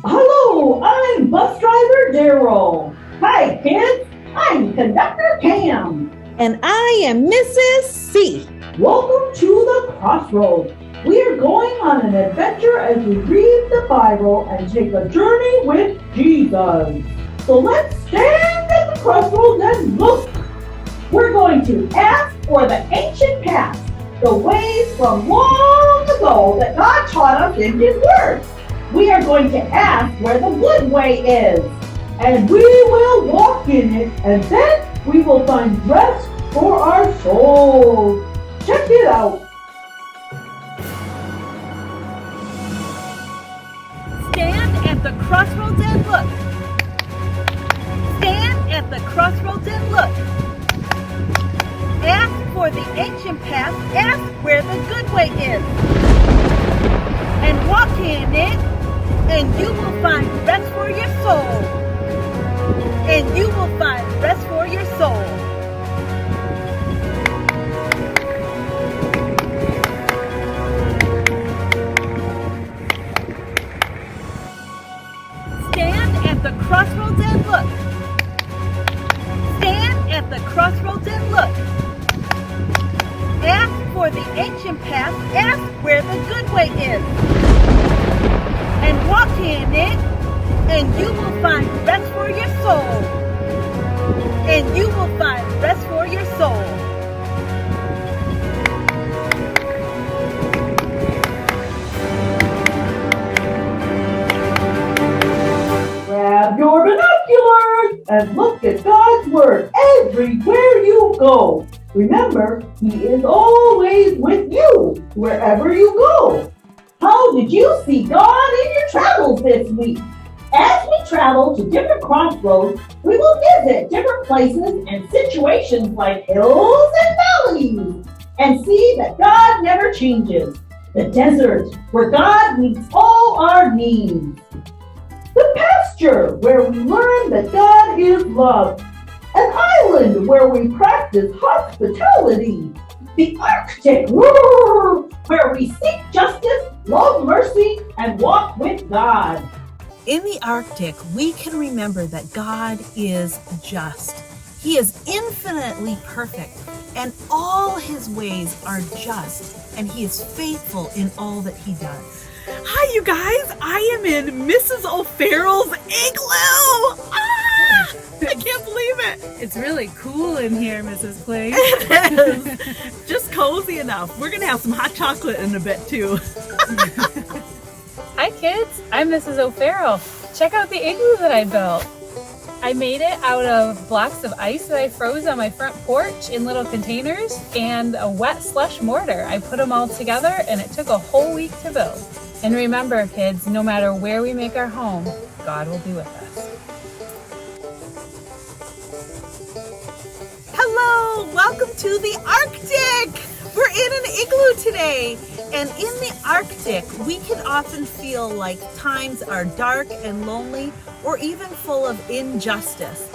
Hello, I'm bus driver Daryl. Hi, kids. I'm conductor Cam. And I am Mrs. C. Welcome to the Crossroads. We are going on an adventure as we read the Bible and take a journey with Jesus. So let's stand at the crossroads and look. We're going to ask for the ancient past, the ways from long ago that God taught us in His Word. We are going to ask where the good way is, and we will walk in it, and then we will find rest for our souls. Check it out. Stand at the crossroads and look. Stand at the crossroads and look. Ask for the ancient path. Ask where the good way is. And walk in it, and you will find rest for your soul. And you will find rest for your soul. Stand at the crossroads and look. Stand at the crossroads and look. Ask for the ancient path. Ask where the good way is. And walk in it, and you will find rest for your soul. And you will find rest for your soul. Grab your binoculars and look at God's Word everywhere you go. Remember, He is always with you wherever you go. How did you see God in your travels this week? As we travel to different crossroads, we will visit different places and situations like hills and valleys and see that God never changes. The desert, where God meets all our needs. The pasture, where we learn that God is love. An island where we practice hospitality. The Arctic, where we seek justice, love mercy, and walk with God. In the Arctic, we can remember that God is just. He is infinitely perfect, and all His ways are just, and He is faithful in all that He does. Hi, you guys. I am in Mrs. O'Farrell's igloo. I can't believe it. It's really cool in here, Mrs. Clink. It is. Just cozy enough. We're going to have some hot chocolate in a bit, too. Hi, kids. I'm Mrs. O'Farrell. Check out the igloo that I built. I made it out of blocks of ice that I froze on my front porch in little containers and a wet slush mortar. I put them all together, and it took a whole week to build. And remember, kids, no matter where we make our home, God will be with us. Hello, welcome to the Arctic. We're in an igloo today. And in the Arctic, we can often feel like times are dark and lonely or even full of injustice.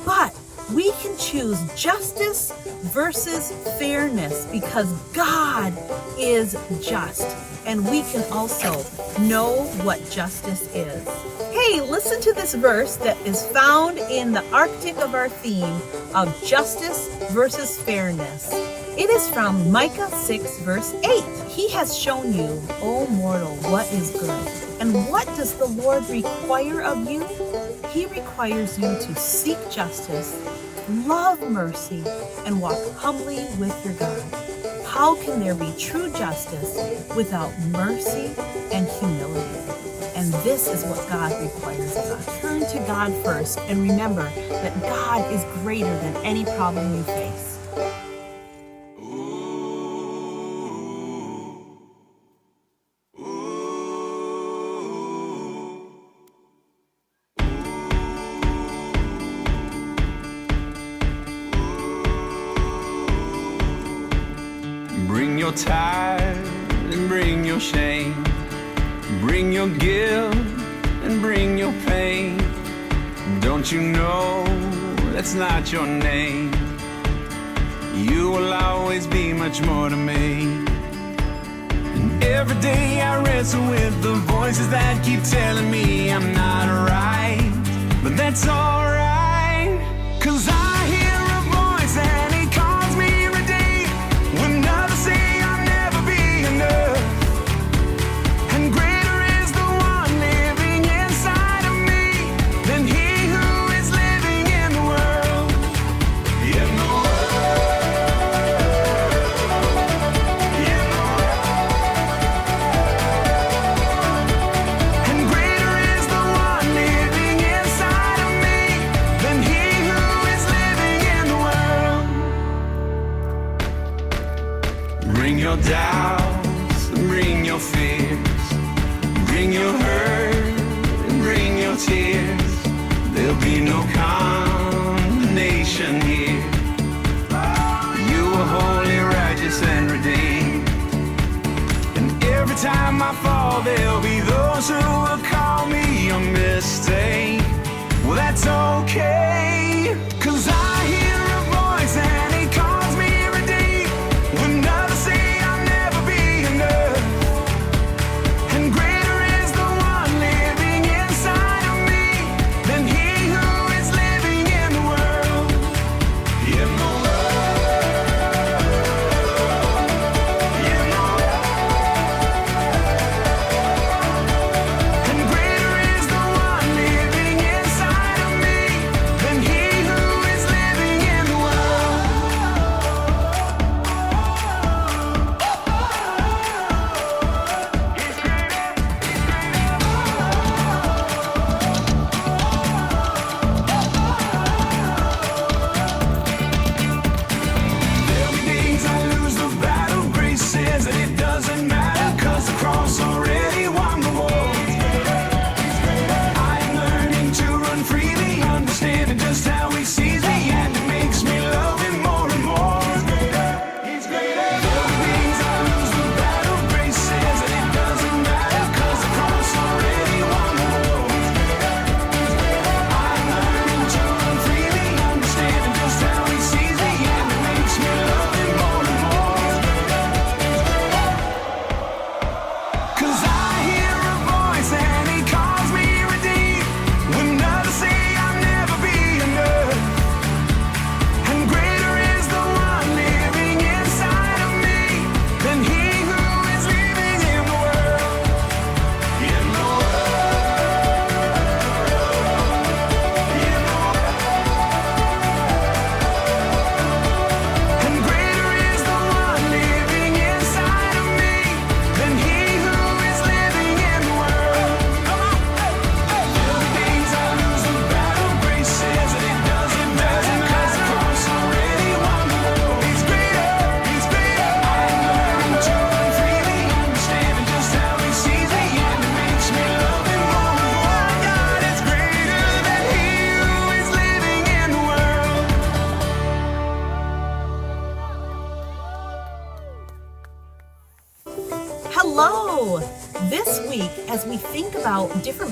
But we can choose justice versus fairness because God is just. And we can also know what justice is. Hey, listen to this verse that is found in the Arctic of our theme of justice versus fairness. It is from Micah 6, verse 8. He has shown you, O mortal, what is good. And what does the Lord require of you? He requires you to seek justice, love mercy, and walk humbly with your God. How can there be true justice without mercy and humility? And this is what God requires of us. Turn to God first and remember that God is greater than any problem you face. Bring your tithe and bring your shame. Bring your guilt and bring your pain. Don't you know that's not your name? You will always be much more to me. And every day I wrestle with the voices that keep telling me I'm not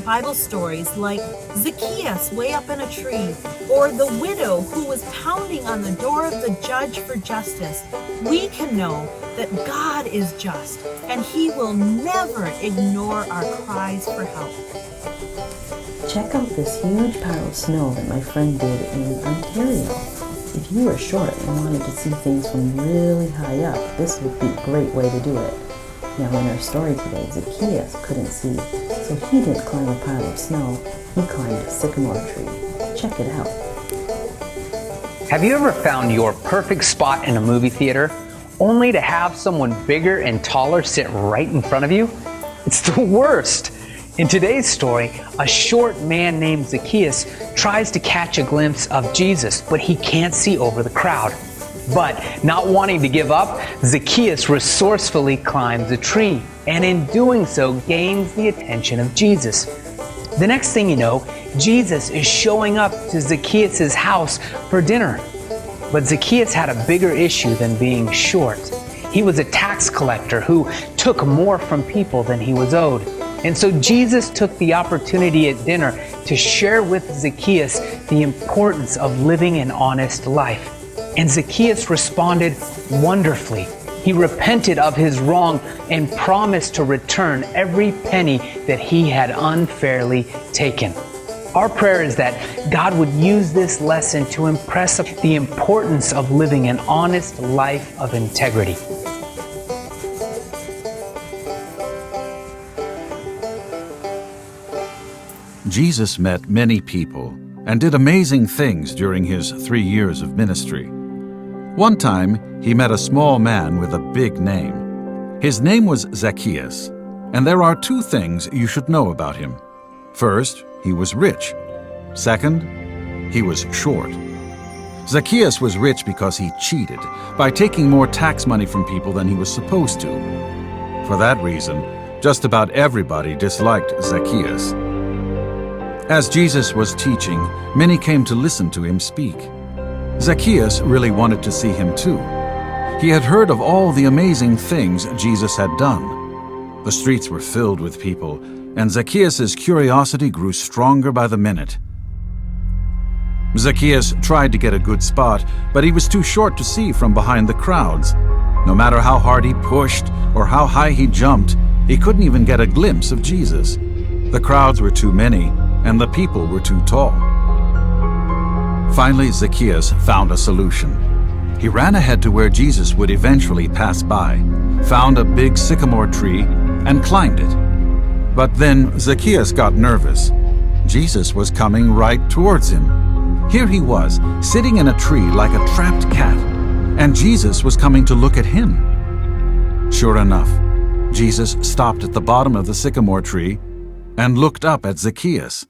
Bible stories like Zacchaeus way up in a tree, or the widow who was pounding on the door of the judge for justice, we can know that God is just and He will never ignore our cries for help. Check out this huge pile of snow that my friend did in Ontario. If you were short and wanted to see things from really high up, this would be a great way to do it. Now in our story today, Zacchaeus couldn't see, so he didn't climb a pile of snow, he climbed a sycamore tree. Check it out. Have you ever found your perfect spot in a movie theater, only to have someone bigger and taller sit right in front of you? It's the worst. In today's story, a short man named Zacchaeus tries to catch a glimpse of Jesus, but he can't see over the crowd. But not wanting to give up, Zacchaeus resourcefully climbs a tree, and in doing so gains the attention of Jesus. The next thing you know, Jesus is showing up to Zacchaeus' house for dinner. But Zacchaeus had a bigger issue than being short. He was a tax collector who took more from people than he was owed. And so Jesus took the opportunity at dinner to share with Zacchaeus the importance of living an honest life. And Zacchaeus responded wonderfully. He repented of his wrong and promised to return every penny that he had unfairly taken. Our prayer is that God would use this lesson to impress the importance of living an honest life of integrity. Jesus met many people and did amazing things during his 3 years of ministry. One time, he met a small man with a big name. His name was Zacchaeus, and there are 2 things you should know about him. First, he was rich. Second, he was short. Zacchaeus was rich because he cheated by taking more tax money from people than he was supposed to. For that reason, just about everybody disliked Zacchaeus. As Jesus was teaching, many came to listen to him speak. Zacchaeus really wanted to see him too. He had heard of all the amazing things Jesus had done. The streets were filled with people, and Zacchaeus' curiosity grew stronger by the minute. Zacchaeus tried to get a good spot, but he was too short to see from behind the crowds. No matter how hard he pushed or how high he jumped, he couldn't even get a glimpse of Jesus. The crowds were too many, and the people were too tall. Finally, Zacchaeus found a solution. He ran ahead to where Jesus would eventually pass by, found a big sycamore tree, and climbed it. But then Zacchaeus got nervous. Jesus was coming right towards him. Here he was, sitting in a tree like a trapped cat, and Jesus was coming to look at him. Sure enough, Jesus stopped at the bottom of the sycamore tree and looked up at Zacchaeus.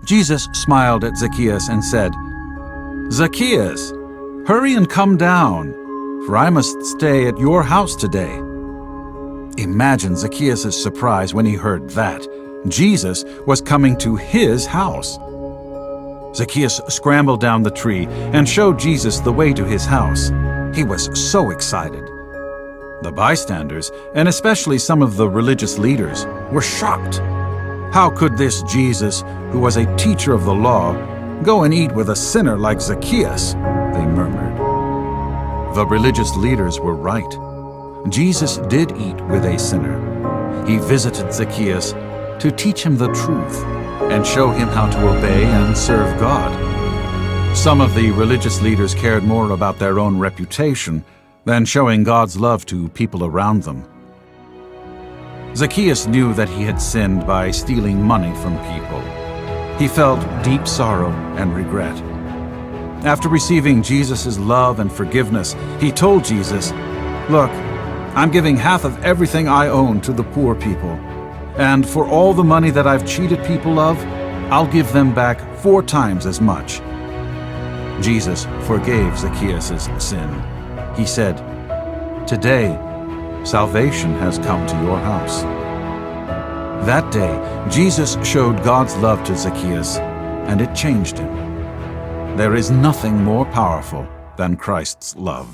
Jesus smiled at Zacchaeus and said, "Zacchaeus, hurry and come down, for I must stay at your house today." Imagine Zacchaeus' surprise when he heard that. Jesus was coming to his house. Zacchaeus scrambled down the tree and showed Jesus the way to his house. He was so excited. The bystanders, and especially some of the religious leaders, were shocked. How could this Jesus, who was a teacher of the law, go and eat with a sinner like Zacchaeus? They murmured. The religious leaders were right. Jesus did eat with a sinner. He visited Zacchaeus to teach him the truth and show him how to obey and serve God. Some of the religious leaders cared more about their own reputation than showing God's love to people around them. Zacchaeus knew that he had sinned by stealing money from people. He felt deep sorrow and regret. After receiving Jesus' love and forgiveness, he told Jesus, "Look, I'm giving half of everything I own to the poor people, and for all the money that I've cheated people of, I'll give them back 4 times as much." Jesus forgave Zacchaeus' sin. He said, "Today, salvation has come to your house." That day, Jesus showed God's love to Zacchaeus, and it changed him. There is nothing more powerful than Christ's love.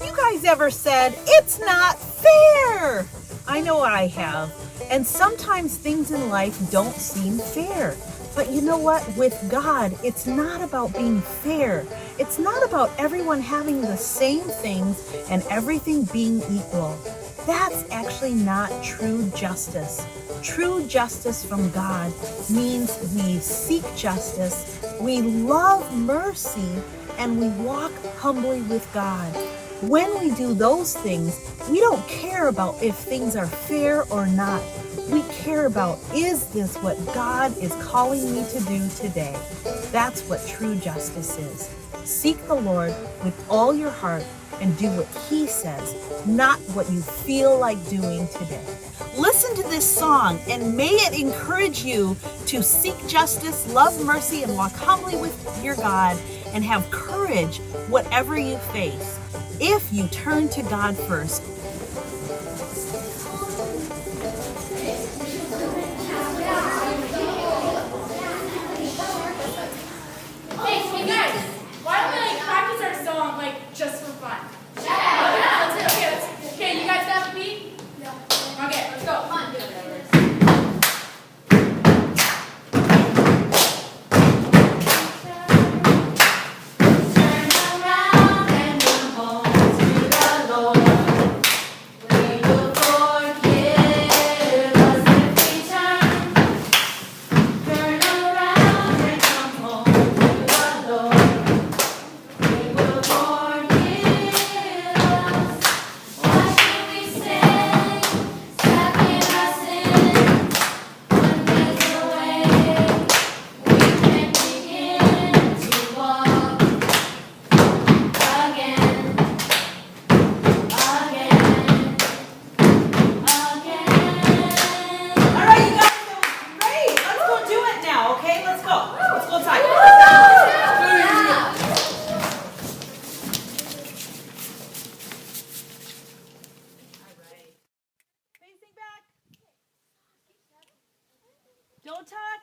You guys ever said, "It's not fair"? I know I have. And sometimes things in life don't seem fair. But you know what? With God, it's not about being fair. It's not about everyone having the same things and everything being equal. That's actually not true justice. True justice from God means we seek justice, we love mercy, and we walk humbly with God. When we do those things, we don't care about if things are fair or not. We care about, is this what God is calling me to do today? That's what true justice is. Seek the Lord with all your heart and do what He says, not what you feel like doing today. Listen to this song and may it encourage you to seek justice, love mercy, and walk humbly with your God and have courage whatever you face. If you turn to God first. Hey guys, why don't we practice our song just for fun? Yeah, let's do it. Okay, you guys got the beat? Yeah. Okay, let's go. Come on, do it. Don't talk.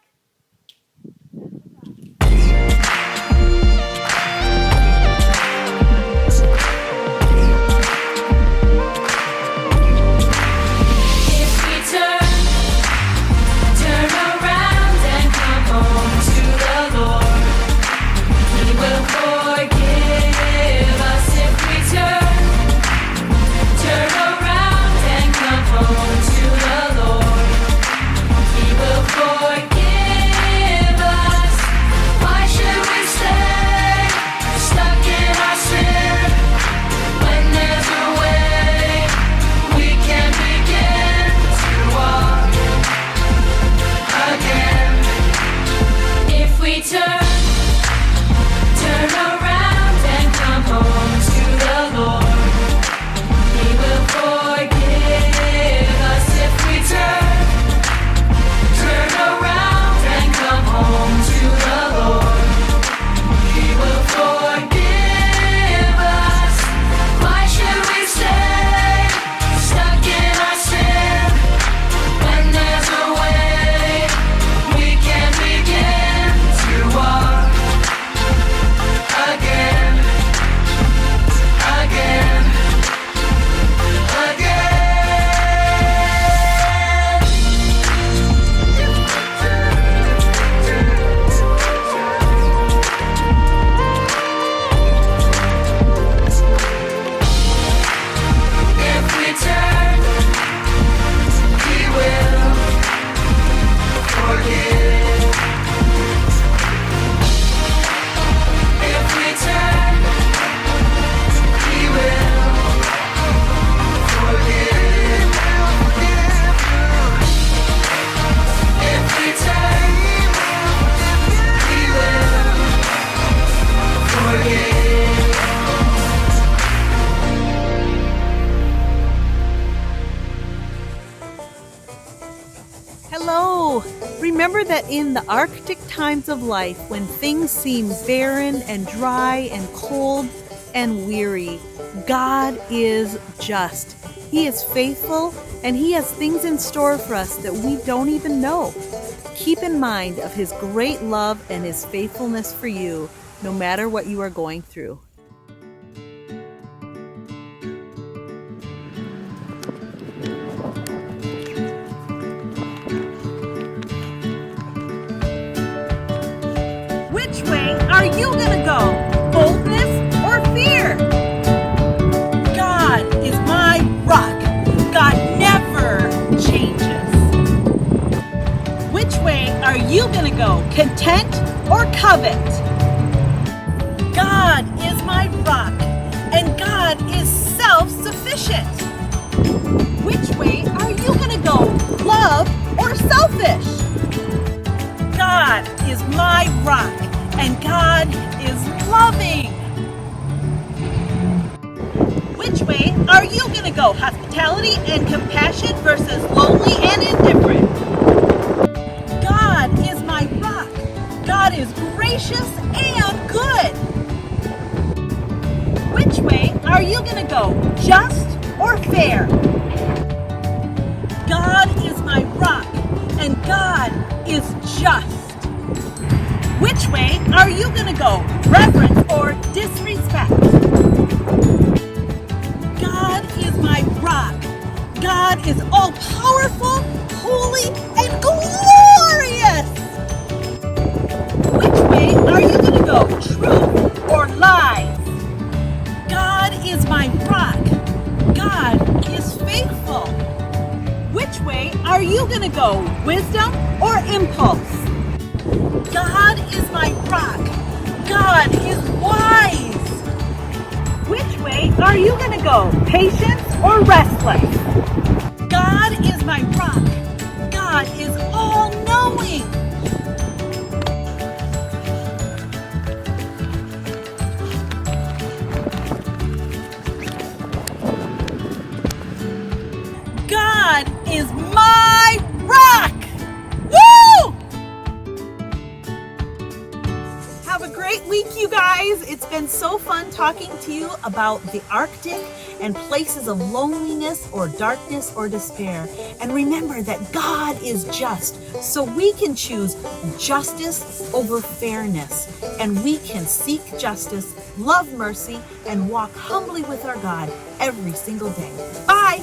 Remember that in the Arctic times of life, when things seem barren and dry and cold and weary, God is just. He is faithful, and He has things in store for us that we don't even know. Keep in mind of His great love and His faithfulness for you, no matter what you are going through. are you gonna go? Boldness or fear? God is my rock. God never changes. Which way are you gonna go? Content or covet? God is my rock, and God is self-sufficient. Which way are you gonna go? Love or selfish? God is my rock, and God is loving. Which way are you gonna go? Hospitality and compassion versus lonely and indifferent? God is my rock. God is gracious and good. Which way are you gonna go? Just or fair? God is my rock, and God is just. Which way are you gonna go? Reverence or disrespect? God is my rock. God is all-powerful, holy, and glorious. Which way are you gonna go? Truth or lies? God is my rock. God is faithful. Which way are you gonna go? Wisdom or impulse? God is my rock. God is wise. Which way are you gonna go? Patience or restless? God is my rock. God is all-knowing. God is my rock! Woo! Have a great week, you guys. It's been so fun talking to you about the Arctic and places of loneliness or darkness or despair. And remember that God is just, so we can choose justice over fairness. And we can seek justice, love mercy, and walk humbly with our God every single day. Bye!